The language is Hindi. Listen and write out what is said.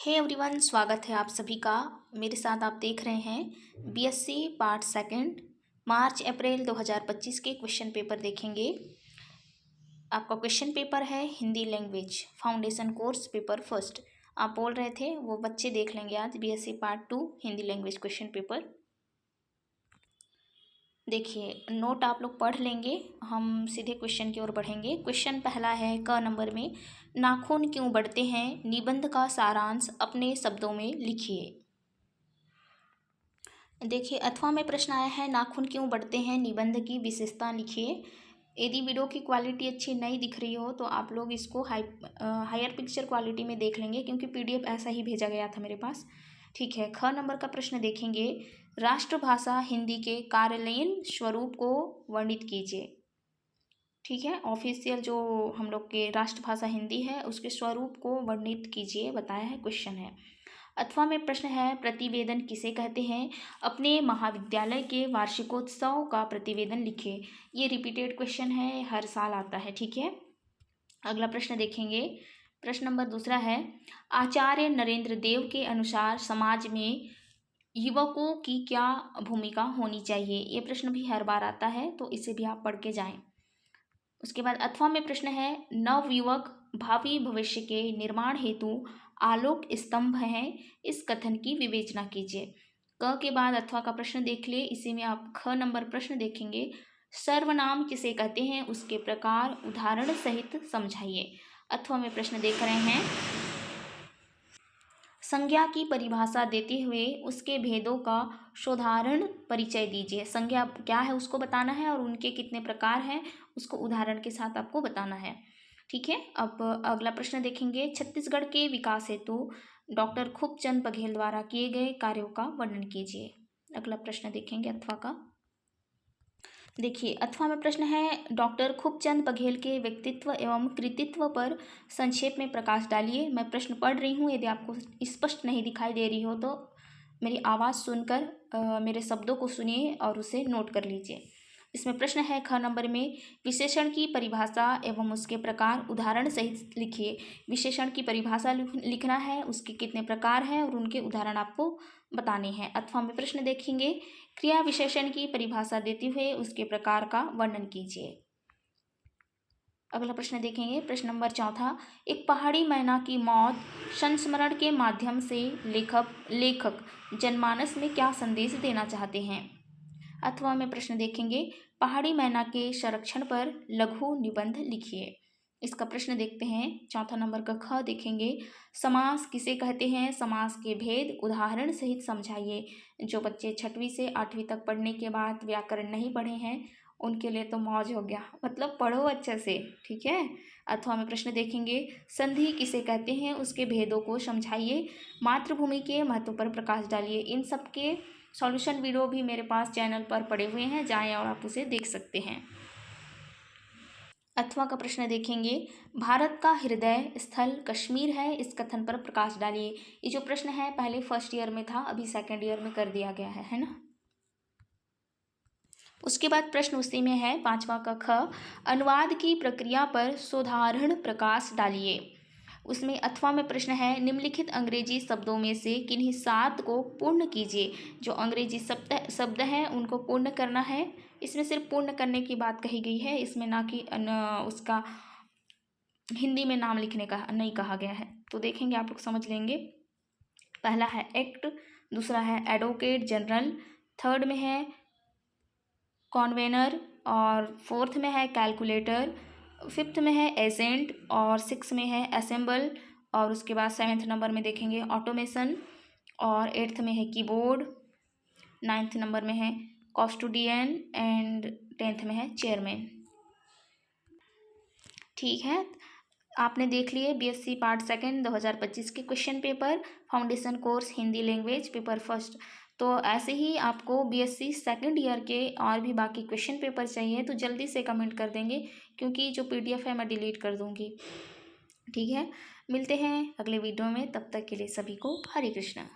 हे एवरीवन, स्वागत है आप सभी का। मेरे साथ आप देख रहे हैं बीएससी पार्ट सेकंड मार्च अप्रैल 2025 के क्वेश्चन पेपर देखेंगे। आपका क्वेश्चन पेपर है Hindi language foundation course paper first. आप बोल रहे थे वो बच्चे देख लेंगे आज BSc part 2 Hindi language question paper. देखिए, नोट आप लोग पढ़ लेंगे, हम सीधे क्वेश्चन की ओर बढ़ेंगे। क्वेश्चन पहला है क नंबर में, नाखून क्यों बढ़ते हैं, निबंध का सारांश अपने शब्दों में लिखिए। देखिए, अथवा में प्रश्न आया है नाखून क्यों बढ़ते हैं, निबंध की विशेषता लिखिए। यदि वीडियो की क्वालिटी अच्छी नहीं दिख रही हो तो आप लोग इसको हायर पिक्चर क्वालिटी में देख लेंगे, क्योंकि पीडीएफ ऐसा ही भेजा गया था मेरे पास। ठीक है, ख नंबर का प्रश्न देखेंगे, राष्ट्रभाषा हिंदी के कार्यालयीन स्वरूप को वर्णित कीजिए। ठीक है, ऑफिशियल जो हम लोग के राष्ट्रभाषा हिंदी है उसके स्वरूप को वर्णित कीजिए, बताया है, क्वेश्चन है। अथवा में प्रश्न है, प्रतिवेदन किसे कहते हैं, अपने महाविद्यालय के वार्षिकोत्सव का प्रतिवेदन लिखे। ये रिपीटेड क्वेश्चन है, हर साल आता है। ठीक है, अगला प्रश्न देखेंगे। प्रश्न नंबर दूसरा है, आचार्य नरेंद्र देव के अनुसार समाज में युवकों की क्या भूमिका होनी चाहिए। ये प्रश्न भी हर बार आता है, तो इसे भी आप पढ़ के जाएं। उसके बाद अथवा में प्रश्न है, नवयुवक भावी भविष्य के निर्माण हेतु आलोक स्तंभ हैं, इस कथन की विवेचना कीजिए। क के बाद अथवा का प्रश्न देख ले, इसी में आप ख नंबर प्रश्न देखेंगे, सर्वनाम किसे कहते हैं, उसके प्रकार उदाहरण सहित समझाइए। अथवा में प्रश्न देख रहे हैं, संज्ञा की परिभाषा देते हुए उसके भेदों का साधारण परिचय दीजिए। संज्ञा क्या है उसको बताना है और उनके कितने प्रकार हैं उसको उदाहरण के साथ आपको बताना है। ठीक है, अब अगला प्रश्न देखेंगे, छत्तीसगढ़ के विकास हेतु डॉक्टर खूबचंद बघेल द्वारा किए गए कार्यों का वर्णन कीजिए। अगला प्रश्न देखेंगे अथवा का। देखिए, अथवा में प्रश्न है, डॉक्टर खूबचंद बघेल के व्यक्तित्व एवं कृतित्व पर संक्षेप में प्रकाश डालिए। मैं प्रश्न पढ़ रही हूँ, यदि आपको स्पष्ट नहीं दिखाई दे रही हो तो मेरी आवाज़ सुनकर मेरे शब्दों को सुनिए और उसे नोट कर लीजिए। इसमें प्रश्न है ख नंबर में, विशेषण की परिभाषा एवं उसके प्रकार उदाहरण सहित लिखिए। विशेषण की परिभाषा लिखना है, उसके कितने प्रकार हैं और उनके उदाहरण आपको बताने हैं। अथवा में प्रश्न देखेंगे, क्रिया विशेषण की परिभाषा देते हुए उसके प्रकार का वर्णन कीजिए। अगला प्रश्न देखेंगे, प्रश्न नंबर चौथा, एक पहाड़ी मैना की मौत संस्मरण के माध्यम से लेखक जनमानस में क्या संदेश देना चाहते हैं। अथवा में प्रश्न देखेंगे, पहाड़ी मैना के संरक्षण पर लघु निबंध लिखिए। इसका प्रश्न देखते हैं। चौथा नंबर का ख देखेंगे, समास किसे कहते हैं, समास के भेद उदाहरण सहित समझाइए। जो बच्चे 6वीं से 8वीं तक पढ़ने के बाद व्याकरण नहीं पढ़े हैं उनके लिए तो मौज हो गया, मतलब पढ़ो अच्छे से। ठीक है, अथवा में प्रश्न देखेंगे, संधि किसे कहते हैं, उसके भेदों को समझाइए। मातृभूमि के महत्व पर प्रकाश डालिए। इन सब के सॉल्यूशन वीडियो भी मेरे पास चैनल पर पड़े हुए हैं, जाएं और आप उसे देख सकते हैं। अथवा का प्रश्न देखेंगे, भारत का हृदय स्थल कश्मीर है, इस कथन पर प्रकाश डालिए। ये जो प्रश्न है पहले फर्स्ट ईयर में था, अभी सेकेंड ईयर में कर दिया गया है ना। उसके बाद प्रश्न उसी में है, पांचवा का ख, अनुवाद की प्रक्रिया पर साधारण प्रकाश डालिए। उसमें अथवा में प्रश्न है, निम्नलिखित अंग्रेजी शब्दों में से किन्हीं 7 को पूर्ण कीजिए। जो अंग्रेजी शब्द हैं उनको पूर्ण करना है। इसमें सिर्फ पूर्ण करने की बात कही गई है, इसमें ना कि उसका हिंदी में नाम लिखने का नहीं कहा गया है। तो देखेंगे, आप लोग समझ लेंगे। पहला है एक्ट, दूसरा है एडवोकेट जनरल, थर्ड में है कॉन्वेनर, और फोर्थ में है कैलकुलेटर, फिफ्थ में है एजेंट, और सिक्स में है असेंबल, और उसके बाद 7th नंबर में देखेंगे ऑटोमेशन, और 8th में है कीबोर्ड, 9th नंबर में है कस्टोडियन, एंड 10th में है चेयरमैन। ठीक है, आपने देख लिए बीएससी पार्ट सेकंड 2025 के question paper foundation course Hindi language paper first. तो ऐसे ही आपको बीएससी सेकंड ईयर के और भी बाकी क्वेश्चन पेपर चाहिए तो जल्दी से कमेंट कर देंगे, क्योंकि जो पीडीएफ है मैं डिलीट कर दूँगी। ठीक है, मिलते हैं अगले वीडियो में, तब तक के लिए सभी को हरे कृष्णा।